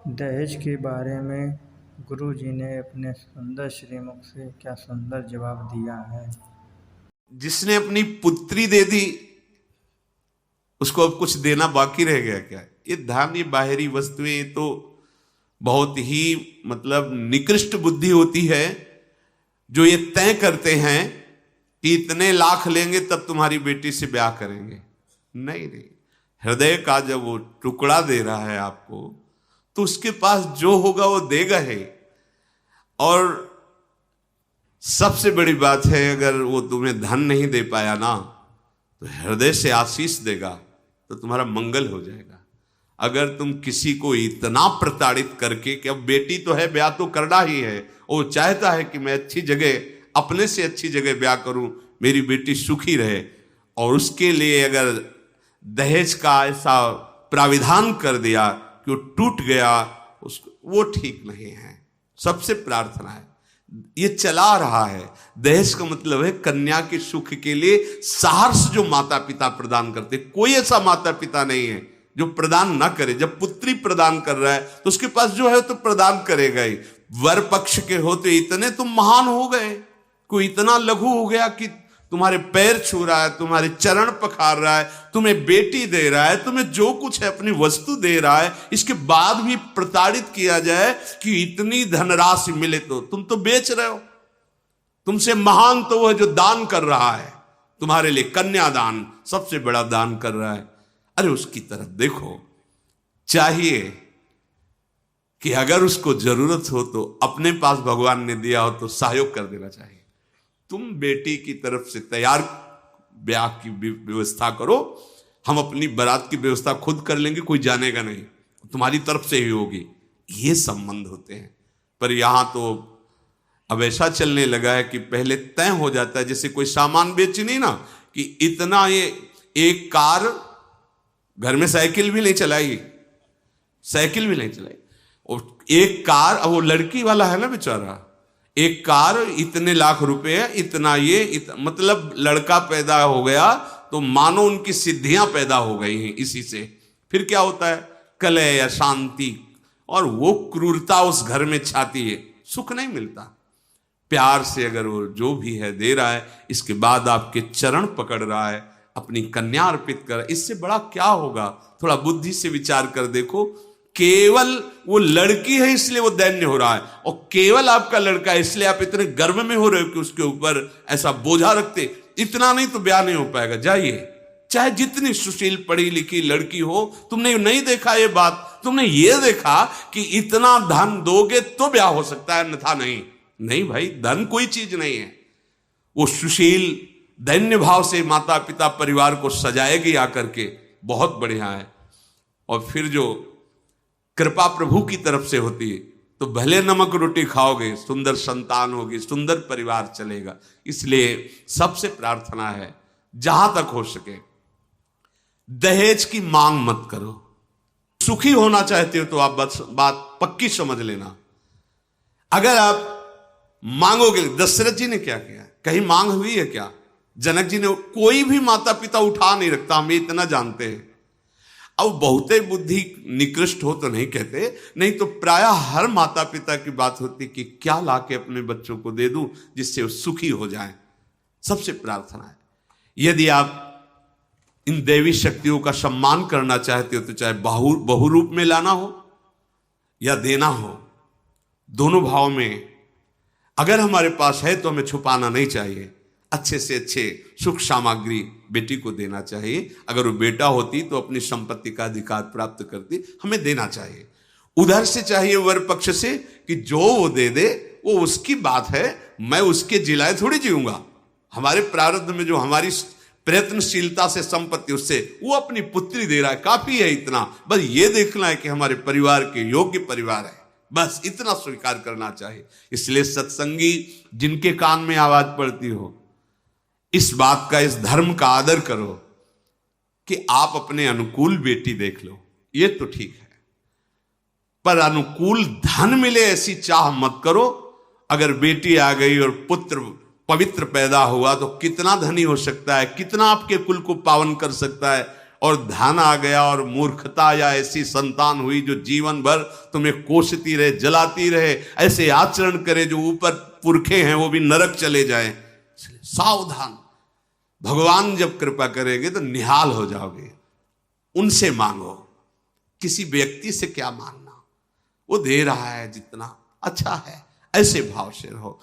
दहेज के बारे में गुरुजी ने अपने सुंदर श्रीमुख से क्या सुंदर जवाब दिया है। जिसने अपनी पुत्री दे दी उसको अब कुछ देना बाकी रह गया क्या? ये धन, ये बाहरी वस्तुएं तो बहुत ही मतलब निकृष्ट बुद्धि होती है जो ये तय करते हैं कि इतने लाख लेंगे तब तुम्हारी बेटी से ब्याह करेंगे। नहीं नहीं, हृदय का जब वो टुकड़ा दे रहा है आपको तो उसके पास जो होगा वो देगा ही। और सबसे बड़ी बात है, अगर वो तुम्हें धन नहीं दे पाया ना तो हृदय से आशीष देगा तो तुम्हारा मंगल हो जाएगा। अगर तुम किसी को इतना प्रताड़ित करके कि अब बेटी तो है, ब्याह तो करना ही है, वो चाहता है कि मैं अच्छी जगह, अपने से अच्छी जगह ब्याह करूं, मेरी बेटी सुखी रहे, और उसके लिए अगर दहेज का ऐसा प्राविधान कर दिया कि वो टूट गया, उसको वो ठीक नहीं है। सबसे प्रार्थना है, ये चला रहा है। दहेज का मतलब है कन्या के सुख के लिए सहर्ष जो माता पिता प्रदान करते। कोई ऐसा माता पिता नहीं है जो प्रदान ना करे। जब पुत्री प्रदान कर रहा है तो उसके पास जो है तो प्रदान करेगा ही। वर पक्ष के होते इतने तुम महान हो गए, कोई इतना लघु हो गया कि तुम्हारे पैर छू रहा है, तुम्हारे चरण पखार रहा है, तुम्हें बेटी दे रहा है, तुम्हें जो कुछ है अपनी वस्तु दे रहा है, इसके बाद भी प्रताड़ित किया जाए कि इतनी धनराशि मिले तो तुम तो बेच रहे हो। तुमसे महान तो वह जो दान कर रहा है, तुम्हारे लिए कन्यादान सबसे बड़ा दान कर रहा है। अरे उसकी तरफ देखो। चाहिए कि अगर उसको जरूरत हो तो अपने पास भगवान ने दिया हो तो सहयोग कर देना चाहिए। तुम बेटी की तरफ से तैयार ब्याह की व्यवस्था करो, हम अपनी बारात की व्यवस्था खुद कर लेंगे, कोई जानेगा नहीं, तुम्हारी तरफ से ही होगी। ये संबंध होते हैं। पर यहां तो अब ऐसा चलने लगा है कि पहले तय हो जाता है, जैसे कोई सामान बेचनी ना, कि इतना, ये एक कार, घर में साइकिल भी नहीं चलाई, साइकिल भी नहीं चलाई, और एक कार, अब वो लड़की वाला है ना बेचारा, एक कार इतने लाख रुपए है, इतना ये मतलब लड़का पैदा हो गया तो मानो उनकी सिद्धियां पैदा हो गई हैं इसी से। फिर क्या होता है, कलह या शांति और वो क्रूरता उस घर में छाती है, सुख नहीं मिलता। प्यार से अगर वो जो भी है दे रहा है, इसके बाद आपके चरण पकड़ रहा है, अपनी कन्या अर्पित कर, इससे बड़ा क्या होगा? थोड़ा बुद्धि से विचार कर देखो। केवल वो लड़की है इसलिए वो दैन्य हो रहा है, और केवल आपका लड़का है इसलिए आप इतने गर्व में हो रहे हो कि उसके ऊपर ऐसा बोझा रखते। इतना नहीं तो ब्याह नहीं हो पाएगा। जाइए, चाहे जितनी सुशील पढ़ी लिखी लड़की हो, तुमने नहीं देखा ये बात, तुमने ये देखा कि इतना धन दोगे तो ब्याह हो सकता है, अन्यथा नहीं। नहीं भाई, धन कोई चीज नहीं है। वो सुशील दैन्य भाव से माता पिता परिवार को सजाएगी आकर के, बहुत बढ़िया है। और फिर जो कृपा प्रभु की तरफ से होती है तो भले नमक रोटी खाओगे, सुंदर संतान होगी, सुंदर परिवार चलेगा। इसलिए सबसे प्रार्थना है, जहां तक हो सके दहेज की मांग मत करो। सुखी होना चाहते हो तो आप बात पक्की समझ लेना। अगर आप मांगोगे, दशरथ जी ने क्या किया, कहीं मांग हुई है क्या? जनक जी ने, कोई भी माता पिता उठा नहीं रखता, हम इतना जानते हैं। अब बहुते बुद्धि निकृष्ट हो तो नहीं कहते, नहीं तो प्रायः हर माता पिता की बात होती कि क्या लाके अपने बच्चों को दे दूं जिससे वो सुखी हो जाएं। सबसे प्रार्थना है, यदि आप इन देवी शक्तियों का सम्मान करना चाहते हो तो चाहे बहु रूप में लाना हो या देना हो, दोनों भाव में अगर हमारे पास है तो हमें छुपाना नहीं चाहिए। अच्छे से अच्छे सुख सामग्री बेटी को देना चाहिए। अगर वो बेटा होती तो अपनी संपत्ति का अधिकार प्राप्त करती, हमें देना चाहिए। उधर से चाहिए वर पक्ष से कि जो वो दे दे वो उसकी बात है, मैं उसके जिलाए थोड़ी जीऊंगा। हमारे प्रारब्ध में जो हमारी प्रयत्नशीलता से संपत्ति, उससे वो अपनी पुत्री दे रहा है, काफी है इतना। बस ये देखना है कि हमारे परिवार के योग्य परिवार है, बस इतना स्वीकार करना चाहिए। इसलिए सत्संगी जिनके कान में आवाज पड़ती हो, इस बात का, इस धर्म का आदर करो कि आप अपने अनुकूल बेटी देख लो, ये तो ठीक है, पर अनुकूल धन मिले ऐसी चाह मत करो। अगर बेटी आ गई और पुत्र पवित्र पैदा हुआ तो कितना धनी हो सकता है, कितना आपके कुल को पावन कर सकता है, और धन आ गया और मूर्खता या ऐसी संतान हुई जो जीवन भर तुम्हें कोसती रहे, जलाती रहे, ऐसे आचरण करे जो ऊपर पुरखे हैं वो भी नरक चले जाएं। सावधान, भगवान जब कृपा करेंगे तो निहाल हो जाओगे। उनसे मांगो, किसी व्यक्ति से क्या मांगना, वो दे रहा है जितना अच्छा है, ऐसे भाव से रहो।